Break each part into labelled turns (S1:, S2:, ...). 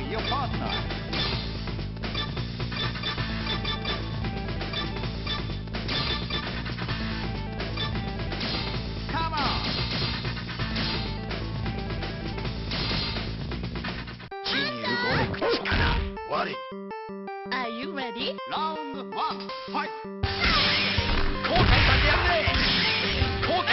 S1: your partner. Come on. 15の口から終わり。
S2: Are you ready?
S1: Round 1 fight. 後悔させてやるぜ。後悔。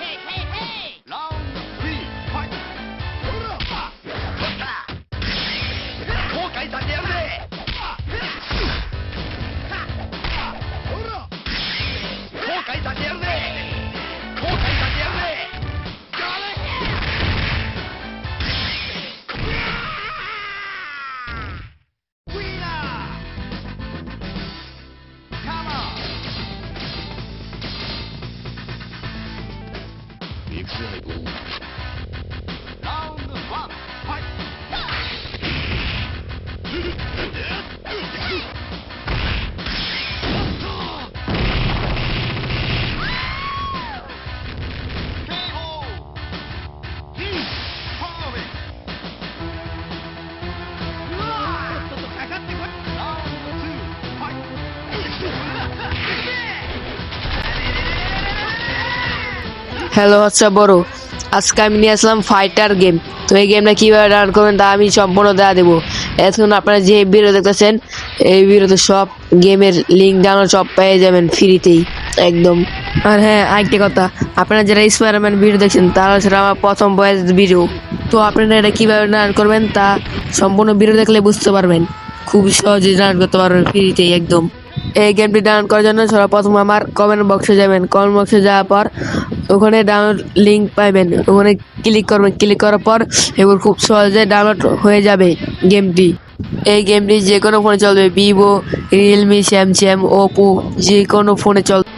S2: Hey, hey, hey! Round 1 fight.
S3: Hello আচ্ছা বড়, আজকে আমি নিয়ে আসলাম ফাইটার গেম। তো এই গেমটা কীভাবে ডাউনলোড করবেন তা আমি সম্পূর্ণ দেওয়া দেবো। এখন আপনারা যে ভিডিও দেখতেছেন এই ভিডিওতে সব গেমের লিঙ্ক ডাউনলোড সব পেয়ে যাবেন ফ্রিতেই একদম। আর হ্যাঁ, আরেকটা কথা, আপনারা যারা স্পাইডারম্যান ভিডিও দেখছেন তারা সেটা আমার প্রথম ভয়েস ভিডিও। তো আপনারা এটা কীভাবে ডাউনলোড করবেন তা সম্পূর্ণ ভিডিও দেখলে বুঝতে পারবেন। খুব সহজেই ডাউনলোড করতে পারবেন ফ্রিতেই একদম। এই গেমটি ডাউনলোড করার জন্য সর্বপ্রথম আমার কমেন্ট বক্সে যাবেন। কমেন্ট বক্সে যাওয়ার পর ওখানে ডাউনলোড লিঙ্ক পাবেন, ওখানে ক্লিক করবেন। ক্লিক করার পর এগুলো খুব সহজে ডাউনলোড হয়ে যাবে গেমটি। এই গেমটি যে কোনো ফোনে চলবে, ভিভো, রিয়েলমি, স্যামসাং, ওপো যে কোনো ফোনে চলবে।